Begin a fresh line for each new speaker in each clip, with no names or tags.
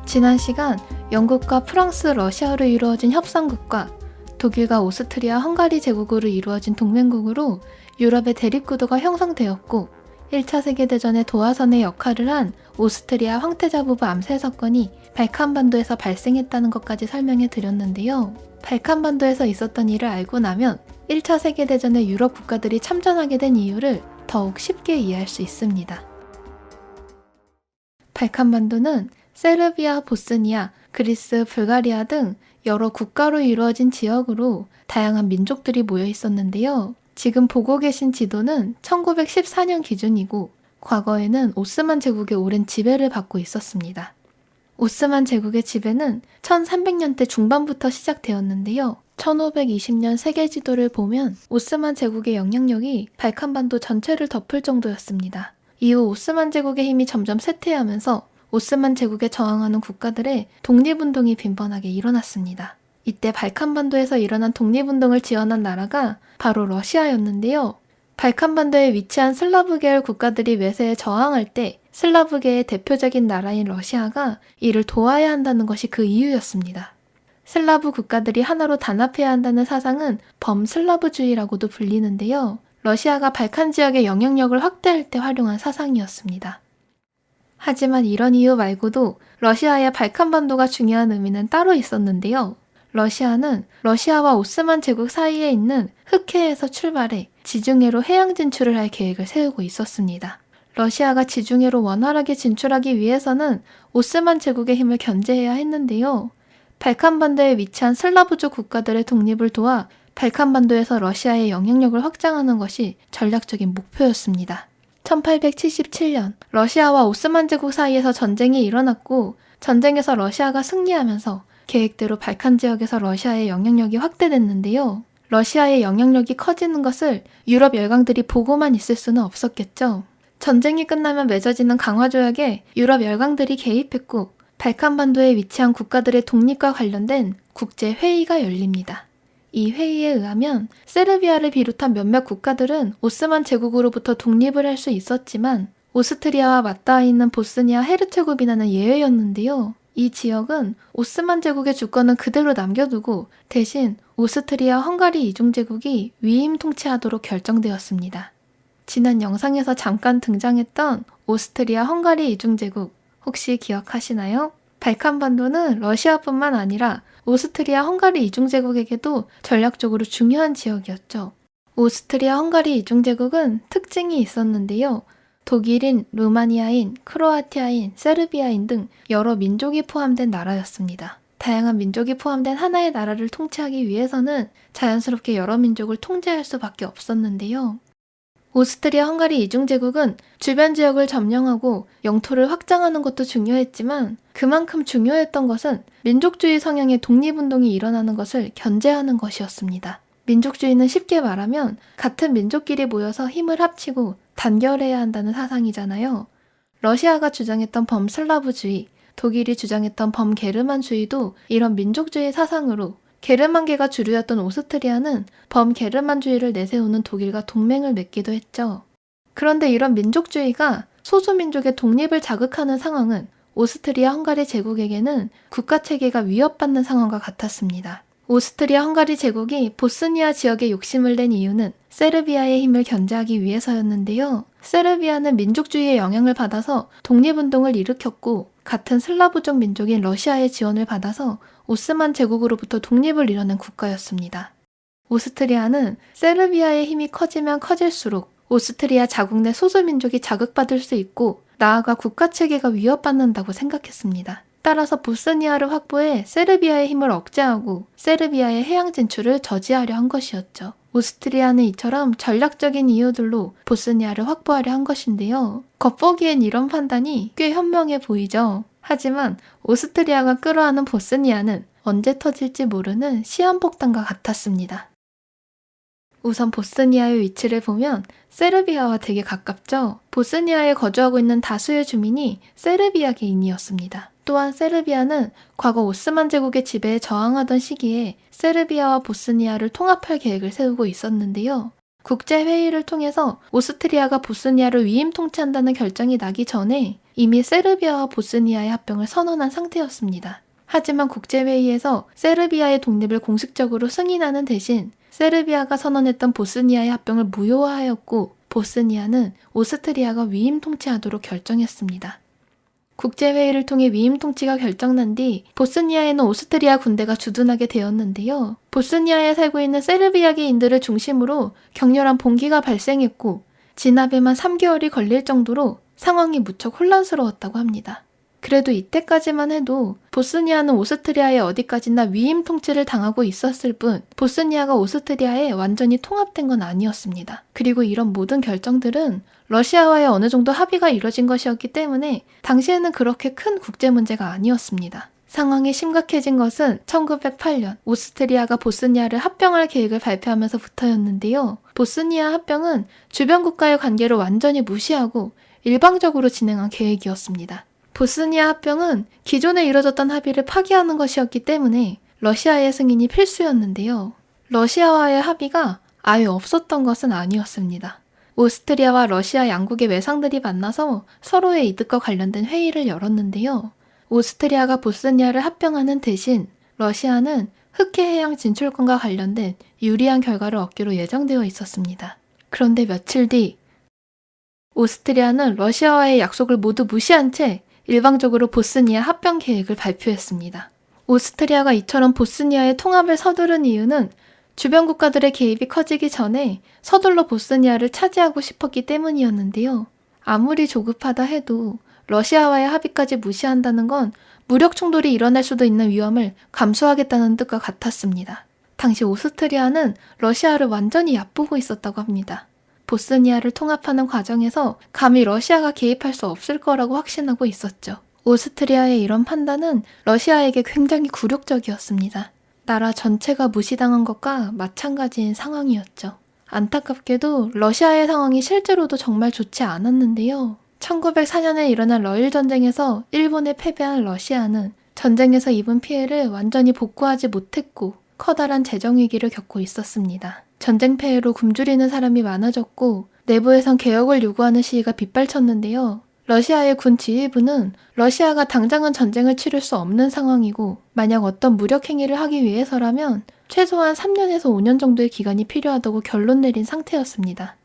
지난 시간 영국과 프랑스, 러시아로 이루어진 협상국과 독일과 오스트리아, 헝가리 제국으로 이루어진 동맹국으로 유럽의 대립구도가 형성되었고 1차 세계대전의 도화선의 역할을 한 오스트리아 황태자 부부 암살 사건이 발칸반도에서 발생했다는 것까지 설명해 드렸는데요. 발칸반도에서 있었던 일을 알고 나면 1차 세계대전에 유럽 국가들이 참전하게 된 이유를 더욱 쉽게 이해할 수 있습니다. 발칸반도는 세르비아, 보스니아, 그리스, 불가리아 등 여러 국가로 이루어진 지역으로 다양한 민족들이 모여 있었는데요. 지금 보고 계신 지도는 1914년 기준이고 과거에는 오스만 제국의 오랜 지배를 받고 있었습니다. 오스만 제국의 지배는 1300년대 중반부터 시작되었는데요. 1520년 세계 지도를 보면 오스만 제국의 영향력이 발칸반도 전체를 덮을 정도였습니다. 이후 오스만 제국의 힘이 점점 쇠퇴하면서 오스만 제국에 저항하는 국가들의 독립운동이 빈번하게 일어났습니다. 이때 발칸반도에서 일어난 독립운동을 지원한 나라가 바로 러시아였는데요. 발칸반도에 위치한 슬라브 계열 국가들이 외세에 저항할 때 슬라브계의 대표적인 나라인 러시아가 이를 도와야 한다는 것이 그 이유였습니다. 슬라브 국가들이 하나로 단합해야 한다는 사상은 범슬라브주의라고도 불리는데요. 러시아가 발칸 지역의 영향력을 확대할 때 활용한 사상이었습니다. 하지만 이런 이유 말고도 러시아의 발칸반도가 중요한 의미는 따로 있었는데요. 러시아는 러시아와 오스만 제국 사이에 있는 흑해에서 출발해 지중해로 해양 진출을 할 계획을 세우고 있었습니다. 러시아가 지중해로 원활하게 진출하기 위해서는 오스만 제국의 힘을 견제해야 했는데요. 발칸반도에 위치한 슬라브족 국가들의 독립을 도와 발칸반도에서 러시아의 영향력을 확장하는 것이 전략적인 목표였습니다. 1877년 러시아와 오스만 제국 사이에서 전쟁이 일어났고 전쟁에서 러시아가 승리하면서 계획대로 발칸 지역에서 러시아의 영향력이 확대됐는데요. 러시아의 영향력이 커지는 것을 유럽 열강들이 보고만 있을 수는 없었겠죠. 전쟁이 끝나면 맺어지는 강화조약에 유럽 열강들이 개입했고 발칸반도에 위치한 국가들의 독립과 관련된 국제회의가 열립니다. 이 회의에 의하면 세르비아를 비롯한 몇몇 국가들은 오스만 제국으로부터 독립을 할 수 있었지만 오스트리아와 맞닿아 있는 보스니아 헤르체고비나는 예외였는데요. 이 지역은 오스만 제국의 주권은 그대로 남겨두고 대신 오스트리아 헝가리 이중제국이 위임 통치하도록 결정되었습니다. 지난 영상에서 잠깐 등장했던 오스트리아 헝가리 이중제국 혹시 기억하시나요? 발칸반도는 러시아뿐만 아니라 오스트리아 헝가리 이중제국에게도 전략적으로 중요한 지역이었죠. 오스트리아 헝가리 이중제국은 특징이 있었는데요. 독일인, 루마니아인, 크로아티아인, 세르비아인 등 여러 민족이 포함된 나라였습니다. 다양한 민족이 포함된 하나의 나라를 통치하기 위해서는 자연스럽게 여러 민족을 통제할 수밖에 없었는데요. 오스트리아 헝가리 이중제국은 주변 지역을 점령하고 영토를 확장하는 것도 중요했지만 그만큼 중요했던 것은 민족주의 성향의 독립운동이 일어나는 것을 견제하는 것이었습니다. 민족주의는 쉽게 말하면 같은 민족끼리 모여서 힘을 합치고 단결해야 한다는 사상이잖아요. 러시아가 주장했던 범슬라브주의, 독일이 주장했던 범게르만주의도 이런 민족주의 사상으로 게르만계가 주류였던 오스트리아는 범게르만주의를 내세우는 독일과 동맹을 맺기도 했죠. 그런데 이런 민족주의가 소수민족의 독립을 자극하는 상황은 오스트리아 헝가리 제국에게는 국가체계가 위협받는 상황과 같았습니다. 오스트리아 헝가리 제국이 보스니아 지역에 욕심을 낸 이유는 세르비아의 힘을 견제하기 위해서였는데요. 세르비아는 민족주의의 영향을 받아서 독립운동을 일으켰고 같은 슬라브족 민족인 러시아의 지원을 받아서 오스만 제국으로부터 독립을 이뤄낸 국가였습니다. 오스트리아는 세르비아의 힘이 커지면 커질수록 오스트리아 자국 내 소수민족이 자극받을 수 있고 나아가 국가체계가 위협받는다고 생각했습니다. 따라서 보스니아를 확보해 세르비아의 힘을 억제하고 세르비아의 해양 진출을 저지하려 한 것이었죠. 오스트리아는 이처럼 전략적인 이유들로 보스니아를 확보하려 한 것인데요. 겉보기엔 이런 판단이 꽤 현명해 보이죠. 하지만 오스트리아가 끌어안은 보스니아는 언제 터질지 모르는 시한폭탄과 같았습니다. 우선 보스니아의 위치를 보면 세르비아와 되게 가깝죠. 보스니아에 거주하고 있는 다수의 주민이 세르비아계인이었습니다. 또한 세르비아는 과거 오스만 제국의 지배에 저항하던 시기에 세르비아와 보스니아를 통합할 계획을 세우고 있었는데요. 국제회의를 통해서 오스트리아가 보스니아를 위임 통치한다는 결정이 나기 전에 이미 세르비아와 보스니아의 합병을 선언한 상태였습니다. 하지만 국제회의에서 세르비아의 독립을 공식적으로 승인하는 대신 세르비아가 선언했던 보스니아의 합병을 무효화하였고 보스니아는 오스트리아가 위임 통치하도록 결정했습니다. 국제회의를 통해 위임 통치가 결정난 뒤 보스니아에는 오스트리아 군대가 주둔하게 되었는데요. 보스니아에 살고 있는 세르비아계인들을 중심으로 격렬한 봉기가 발생했고 진압에만 3개월이 걸릴 정도로 상황이 무척 혼란스러웠다고 합니다. 그래도 이때까지만 해도 보스니아는 오스트리아의 어디까지나 위임 통치를 당하고 있었을 뿐 보스니아가 오스트리아에 완전히 통합된 건 아니었습니다. 그리고 이런 모든 결정들은 러시아와의 어느 정도 합의가 이뤄진 것이었기 때문에 당시에는 그렇게 큰 국제 문제가 아니었습니다. 상황이 심각해진 것은 1908년 오스트리아가 보스니아를 합병할 계획을 발표하면서부터였는데요. 보스니아 합병은 주변 국가의 관계를 완전히 무시하고 일방적으로 진행한 계획이었습니다. 보스니아 합병은 기존에 이뤄졌던 합의를 파기하는 것이었기 때문에 러시아의 승인이 필수였는데요. 러시아와의 합의가 아예 없었던 것은 아니었습니다. 오스트리아와 러시아 양국의 외상들이 만나서 서로의 이득과 관련된 회의를 열었는데요. 오스트리아가 보스니아를 합병하는 대신 러시아는 흑해 해양 진출권과 관련된 유리한 결과를 얻기로 예정되어 있었습니다. 그런데 며칠 뒤 오스트리아는 러시아와의 약속을 모두 무시한 채 일방적으로 보스니아 합병 계획을 발표했습니다. 오스트리아가 이처럼 보스니아의 통합을 서두른 이유는 주변 국가들의 개입이 커지기 전에 서둘러 보스니아를 차지하고 싶었기 때문이었는데요. 아무리 조급하다 해도 러시아와의 합의까지 무시한다는 건 무력 충돌이 일어날 수도 있는 위험을 감수하겠다는 뜻과 같았습니다. 당시 오스트리아는 러시아를 완전히 얕보고 있었다고 합니다. 보스니아를 통합하는 과정에서 감히 러시아가 개입할 수 없을 거라고 확신하고 있었죠. 오스트리아의 이런 판단은 러시아에게 굉장히 굴욕적이었습니다. 나라 전체가 무시당한 것과 마찬가지인 상황이었죠. 안타깝게도 러시아의 상황이 실제로도 정말 좋지 않았는데요. 1904년에 일어난 러일 전쟁에서 일본에 패배한 러시아는 전쟁에서 입은 피해를 완전히 복구하지 못했고 커다란 재정 위기를 겪고 있었습니다. 전쟁 폐해로 굶주리는 사람이 많아졌고 내부에선 개혁을 요구하는 시위가 빗발쳤는데요. 러시아의 군 지휘부는 러시아가 당장은 전쟁을 치를 수 없는 상황이고 만약 어떤 무력 행위를 하기 위해서라면 최소한 3년에서 5년 정도의 기간이 필요하다고 결론 내린 상태였습니다.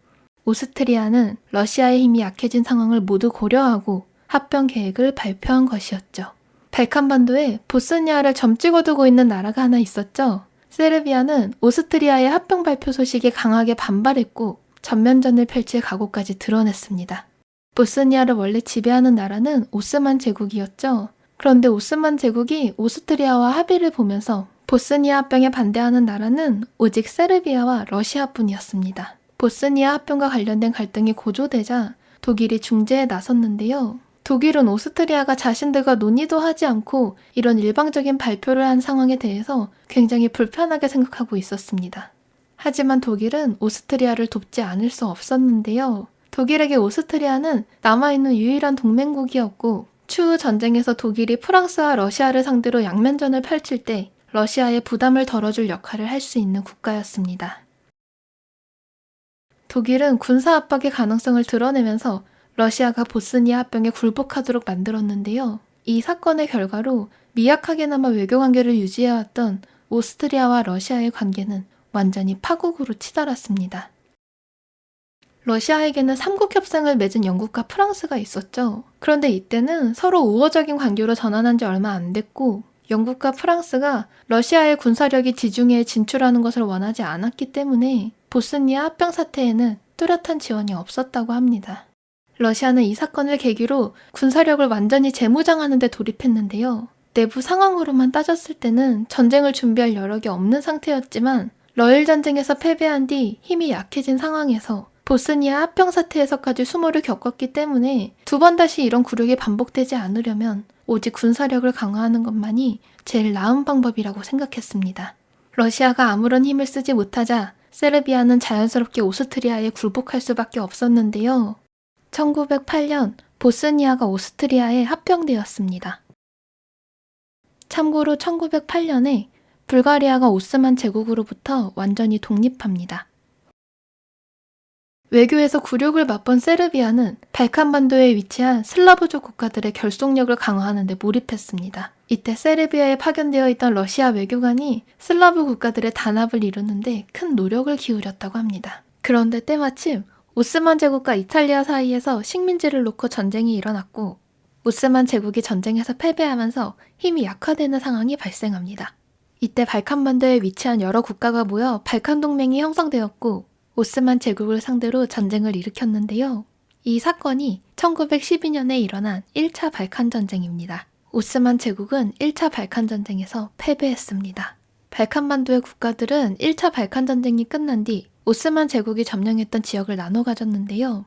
오스트리아는 러시아의 힘이 약해진 상황을 모두 고려하고 합병 계획을 발표한 것이었죠. 발칸반도에 보스니아를 점 찍어두고 있는 나라가 하나 있었죠. 세르비아는 오스트리아의 합병 발표 소식에 강하게 반발했고 전면전을 펼칠 각오까지 드러냈습니다. 보스니아를 원래 지배하는 나라는 오스만 제국이었죠. 그런데 오스만 제국이 오스트리아와 합의를 보면서 보스니아 합병에 반대하는 나라는 오직 세르비아와 러시아뿐이었습니다. 보스니아 합병과 관련된 갈등이 고조되자 독일이 중재에 나섰는데요. 독일은 오스트리아가 자신들과 논의도 하지 않고 이런 일방적인 발표를 한 상황에 대해서 굉장히 불편하게 생각하고 있었습니다. 하지만 독일은 오스트리아를 돕지 않을 수 없었는데요. 독일에게 오스트리아는 남아있는 유일한 동맹국이었고 추후 전쟁에서 독일이 프랑스와 러시아를 상대로 양면전을 펼칠 때 러시아의 부담을 덜어줄 역할을 할 수 있는 국가였습니다. 독일은 군사 압박의 가능성을 드러내면서 러시아가 보스니아 합병에 굴복하도록 만들었는데요. 이 사건의 결과로 미약하게나마 외교관계를 유지해왔던 오스트리아와 러시아의 관계는 완전히 파국으로 치달았습니다. 러시아에게는 삼국협상을 맺은 영국과 프랑스가 있었죠. 그런데 이때는 서로 우호적인 관계로 전환한 지 얼마 안 됐고 영국과 프랑스가 러시아의 군사력이 지중해에 진출하는 것을 원하지 않았기 때문에 보스니아 합병 사태에는 뚜렷한 지원이 없었다고 합니다. 러시아는 이 사건을 계기로 군사력을 완전히 재무장하는 데 돌입했는데요. 내부 상황으로만 따졌을 때는 전쟁을 준비할 여력이 없는 상태였지만 러일 전쟁에서 패배한 뒤 힘이 약해진 상황에서 보스니아 합병 사태에서까지 수모를 겪었기 때문에 두 번 다시 이런 굴욕이 반복되지 않으려면 오직 군사력을 강화하는 것만이 제일 나은 방법이라고 생각했습니다. 러시아가 아무런 힘을 쓰지 못하자 세르비아는 자연스럽게 오스트리아에 굴복할 수밖에 없었는데요. 1908년 보스니아가 오스트리아에 합병되었습니다. 참고로 1908년에 불가리아가 오스만 제국으로부터 완전히 독립합니다. 외교에서 굴욕을 맛본 세르비아는 발칸반도에 위치한 슬라브족 국가들의 결속력을 강화하는 데 몰입했습니다. 이때 세르비아에 파견되어 있던 러시아 외교관이 슬라브 국가들의 단합을 이루는데 큰 노력을 기울였다고 합니다. 그런데 때마침 오스만 제국과 이탈리아 사이에서 식민지를 놓고 전쟁이 일어났고 오스만 제국이 전쟁에서 패배하면서 힘이 약화되는 상황이 발생합니다. 이때 발칸반도에 위치한 여러 국가가 모여 발칸 동맹이 형성되었고 오스만 제국을 상대로 전쟁을 일으켰는데요. 이 사건이 1912년에 일어난 1차 발칸 전쟁입니다. 오스만 제국은 1차 발칸 전쟁에서 패배했습니다. 발칸반도의 국가들은 1차 발칸 전쟁이 끝난 뒤 오스만 제국이 점령했던 지역을 나눠 가졌는데요.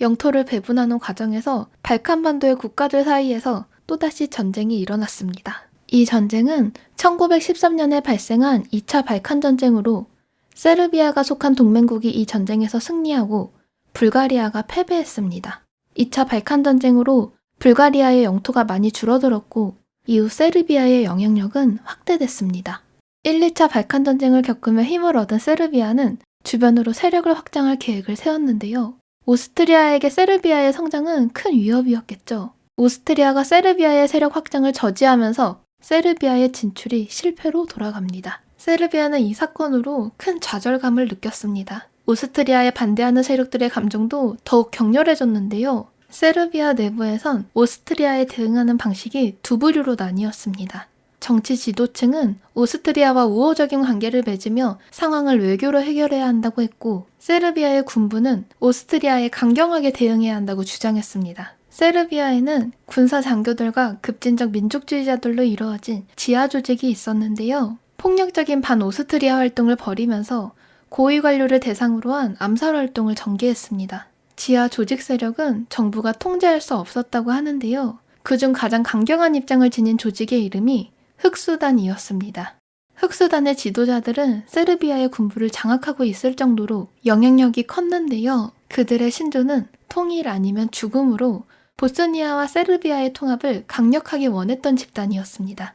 영토를 배분하는 과정에서 발칸반도의 국가들 사이에서 또다시 전쟁이 일어났습니다. 이 전쟁은 1913년에 발생한 2차 발칸 전쟁으로 세르비아가 속한 동맹국이 이 전쟁에서 승리하고 불가리아가 패배했습니다. 2차 발칸 전쟁으로 불가리아의 영토가 많이 줄어들었고 이후 세르비아의 영향력은 확대됐습니다. 1, 2차 발칸 전쟁을 겪으며 힘을 얻은 세르비아는 주변으로 세력을 확장할 계획을 세웠는데요. 오스트리아에게 세르비아의 성장은 큰 위협이었겠죠. 오스트리아가 세르비아의 세력 확장을 저지하면서 세르비아의 진출이 실패로 돌아갑니다. 세르비아는 이 사건으로 큰 좌절감을 느꼈습니다. 오스트리아에 반대하는 세력들의 감정도 더욱 격렬해졌는데요. 세르비아 내부에선 오스트리아에 대응하는 방식이 두 부류로 나뉘었습니다. 정치 지도층은 오스트리아와 우호적인 관계를 맺으며 상황을 외교로 해결해야 한다고 했고, 세르비아의 군부는 오스트리아에 강경하게 대응해야 한다고 주장했습니다. 세르비아에는 군사 장교들과 급진적 민족주의자들로 이루어진 지하 조직이 있었는데요. 폭력적인 반오스트리아 활동을 벌이면서 고위 관료를 대상으로 한 암살 활동을 전개했습니다. 지하 조직 세력은 정부가 통제할 수 없었다고 하는데요. 그중 가장 강경한 입장을 지닌 조직의 이름이 흑수단이었습니다. 흑수단의 지도자들은 세르비아의 군부를 장악하고 있을 정도로 영향력이 컸는데요. 그들의 신조는 통일 아니면 죽음으로 보스니아와 세르비아의 통합을 강력하게 원했던 집단이었습니다.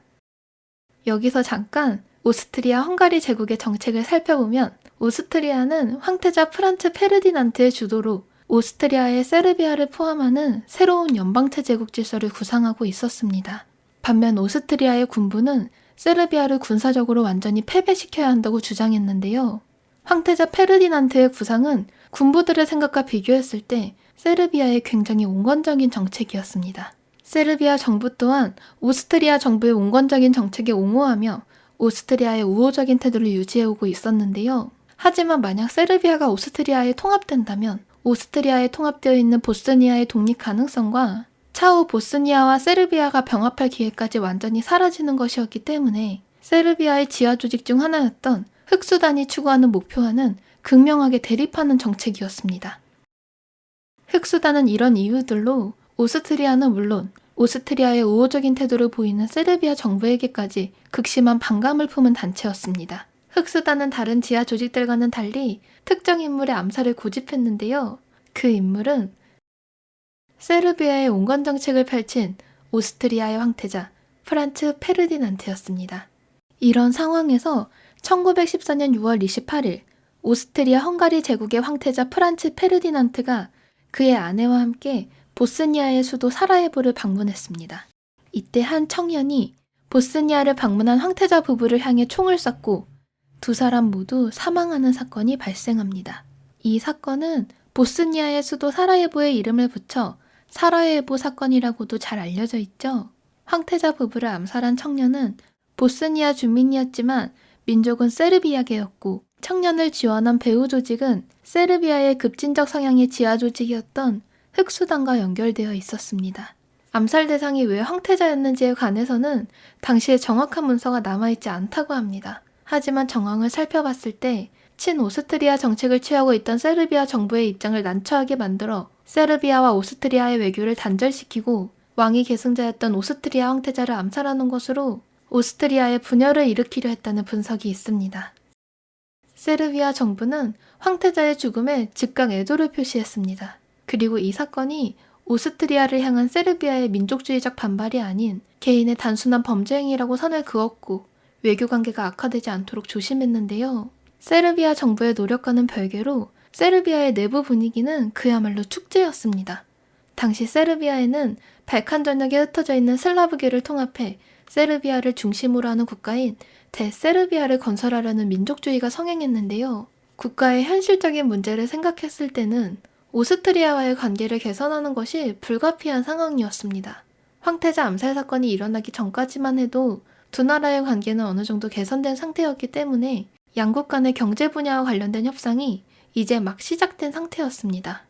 여기서 잠깐 오스트리아 헝가리 제국의 정책을 살펴보면 오스트리아는 황태자 프란츠 페르디난트의 주도로 오스트리아의 세르비아를 포함하는 새로운 연방체제국 질서를 구상하고 있었습니다. 반면 오스트리아의 군부는 세르비아를 군사적으로 완전히 패배시켜야 한다고 주장했는데요. 황태자 페르디난트의 구상은 군부들의 생각과 비교했을 때 세르비아의 굉장히 온건적인 정책이었습니다. 세르비아 정부 또한 오스트리아 정부의 온건적인 정책에 옹호하며 오스트리아의 우호적인 태도를 유지해오고 있었는데요. 하지만 만약 세르비아가 오스트리아에 통합된다면 오스트리아에 통합되어 있는 보스니아의 독립 가능성과 차후 보스니아와 세르비아가 병합할 기회까지 완전히 사라지는 것이었기 때문에 세르비아의 지하 조직 중 하나였던 흑수단이 추구하는 목표와는 극명하게 대립하는 정책이었습니다. 흑수단은 이런 이유들로 오스트리아는 물론 오스트리아의 우호적인 태도를 보이는 세르비아 정부에게까지 극심한 반감을 품은 단체였습니다. 흑수단은 다른 지하 조직들과는 달리 특정 인물의 암살을 고집했는데요. 그 인물은 세르비아의 온건 정책을 펼친 오스트리아의 황태자 프란츠 페르디난트였습니다. 이런 상황에서 1914년 6월 28일 오스트리아 헝가리 제국의 황태자 프란츠 페르디난트가 그의 아내와 함께 보스니아의 수도 사라예보를 방문했습니다. 이때 한 청년이 보스니아를 방문한 황태자 부부를 향해 총을 쐈고 두 사람 모두 사망하는 사건이 발생합니다. 이 사건은 보스니아의 수도 사라예보의 이름을 붙여 사라예보 사건이라고도 잘 알려져 있죠. 황태자 부부를 암살한 청년은 보스니아 주민이었지만 민족은 세르비아계였고 청년을 지원한 배후 조직은 세르비아의 급진적 성향의 지하 조직이었던 흑수단과 연결되어 있었습니다. 암살 대상이 왜 황태자였는지에 관해서는 당시에 정확한 문서가 남아있지 않다고 합니다. 하지만 정황을 살펴봤을 때 친오스트리아 정책을 취하고 있던 세르비아 정부의 입장을 난처하게 만들어 세르비아와 오스트리아의 외교를 단절시키고 왕위 계승자였던 오스트리아 황태자를 암살하는 것으로 오스트리아의 분열을 일으키려 했다는 분석이 있습니다. 세르비아 정부는 황태자의 죽음에 즉각 애도를 표시했습니다. 그리고 이 사건이 오스트리아를 향한 세르비아의 민족주의적 반발이 아닌 개인의 단순한 범죄 행위라고 선을 그었고 외교 관계가 악화되지 않도록 조심했는데요. 세르비아 정부의 노력과는 별개로 세르비아의 내부 분위기는 그야말로 축제였습니다. 당시 세르비아에는 발칸 전역에 흩어져 있는 슬라브계를 통합해 세르비아를 중심으로 하는 국가인 대세르비아를 건설하려는 민족주의가 성행했는데요. 국가의 현실적인 문제를 생각했을 때는 오스트리아와의 관계를 개선하는 것이 불가피한 상황이었습니다. 황태자 암살 사건이 일어나기 전까지만 해도 두 나라의 관계는 어느 정도 개선된 상태였기 때문에 양국 간의 경제 분야와 관련된 협상이 이제 막 시작된 상태였습니다.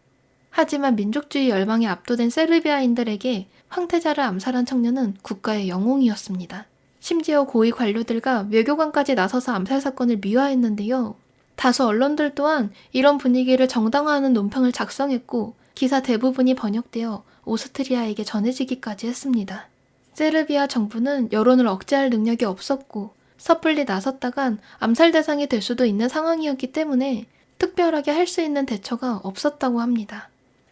하지만 민족주의 열망에 압도된 세르비아인들에게 황태자를 암살한 청년은 국가의 영웅이었습니다. 심지어 고위 관료들과 외교관까지 나서서 암살 사건을 미화했는데요. 다수 언론들 또한 이런 분위기를 정당화하는 논평을 작성했고 기사 대부분이 번역되어 오스트리아에게 전해지기까지 했습니다. 세르비아 정부는 여론을 억제할 능력이 없었고 섣불리 나섰다간 암살 대상이 될 수도 있는 상황이었기 때문에 특별하게 할 수 있는 대처가 없었다고 합니다.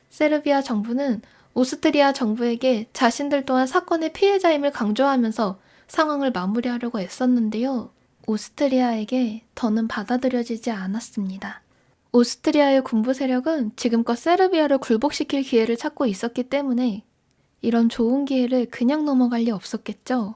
세르비아 정부는 오스트리아 정부에게 자신들 또한 사건의 피해자임을 강조하면서 상황을 마무리하려고 애썼는데요. 오스트리아에게 더는 받아들여지지 않았습니다. 오스트리아의 군부 세력은 지금껏 세르비아를 굴복시킬 기회를 찾고 있었기 때문에 이런 좋은 기회를 그냥 넘어갈 리 없었겠죠.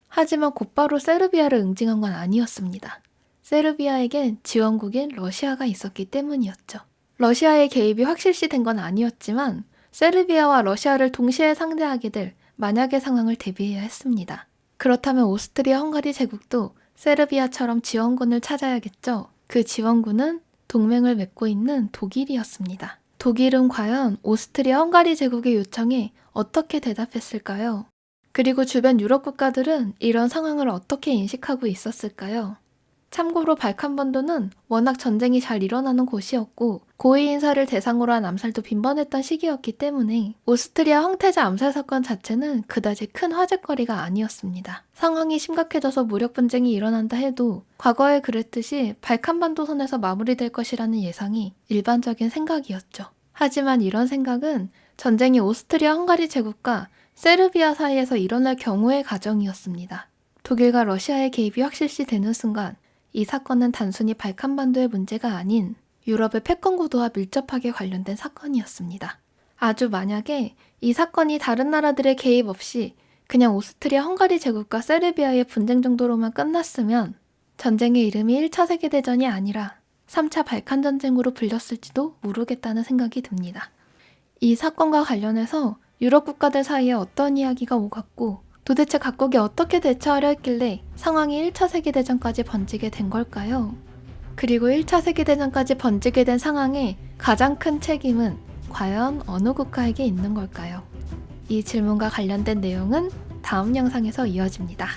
하지만 곧바로 세르비아를 응징한 건 아니었습니다. 세르비아에겐 지원국인 러시아가 있었기 때문이었죠. 러시아의 개입이 확실시된 건 아니었지만 세르비아와 러시아를 동시에 상대하게 될 만약의 상황을 대비해야 했습니다. 그렇다면 오스트리아 헝가리 제국도 세르비아처럼 지원군을 찾아야겠죠. 그 지원군은 동맹을 맺고 있는 독일이었습니다. 독일은 과연 오스트리아 헝가리 제국의 요청에 어떻게 대답했을까요? 그리고 주변 유럽 국가들은 이런 상황을 어떻게 인식하고 있었을까요? 참고로 발칸반도는 워낙 전쟁이 잘 일어나는 곳이었고 고위 인사를 대상으로 한 암살도 빈번했던 시기였기 때문에 오스트리아 황태자 암살 사건 자체는 그다지 큰 화제거리가 아니었습니다. 상황이 심각해져서 무력 분쟁이 일어난다 해도 과거에 그랬듯이 발칸반도 선에서 마무리될 것이라는 예상이 일반적인 생각이었죠. 하지만 이런 생각은 전쟁이 오스트리아 헝가리 제국과 세르비아 사이에서 일어날 경우의 가정이었습니다. 독일과 러시아의 개입이 확실시 되는 순간 이 사건은 단순히 발칸반도의 문제가 아닌 유럽의 패권 구도와 밀접하게 관련된 사건이었습니다. 아주 만약에 이 사건이 다른 나라들의 개입 없이 그냥 오스트리아 헝가리 제국과 세르비아의 분쟁 정도로만 끝났으면 전쟁의 이름이 1차 세계대전이 아니라 3차 발칸 전쟁으로 불렸을지도 모르겠다는 생각이 듭니다. 이 사건과 관련해서 유럽 국가들 사이에 어떤 이야기가 오갔고 도대체 각국이 어떻게 대처하려 했길래 상황이 1차 세계대전까지 번지게 된 걸까요? 그리고 1차 세계대전까지 번지게 된 상황의 가장 큰 책임은 과연 어느 국가에게 있는 걸까요? 이 질문과 관련된 내용은 다음 영상에서 이어집니다.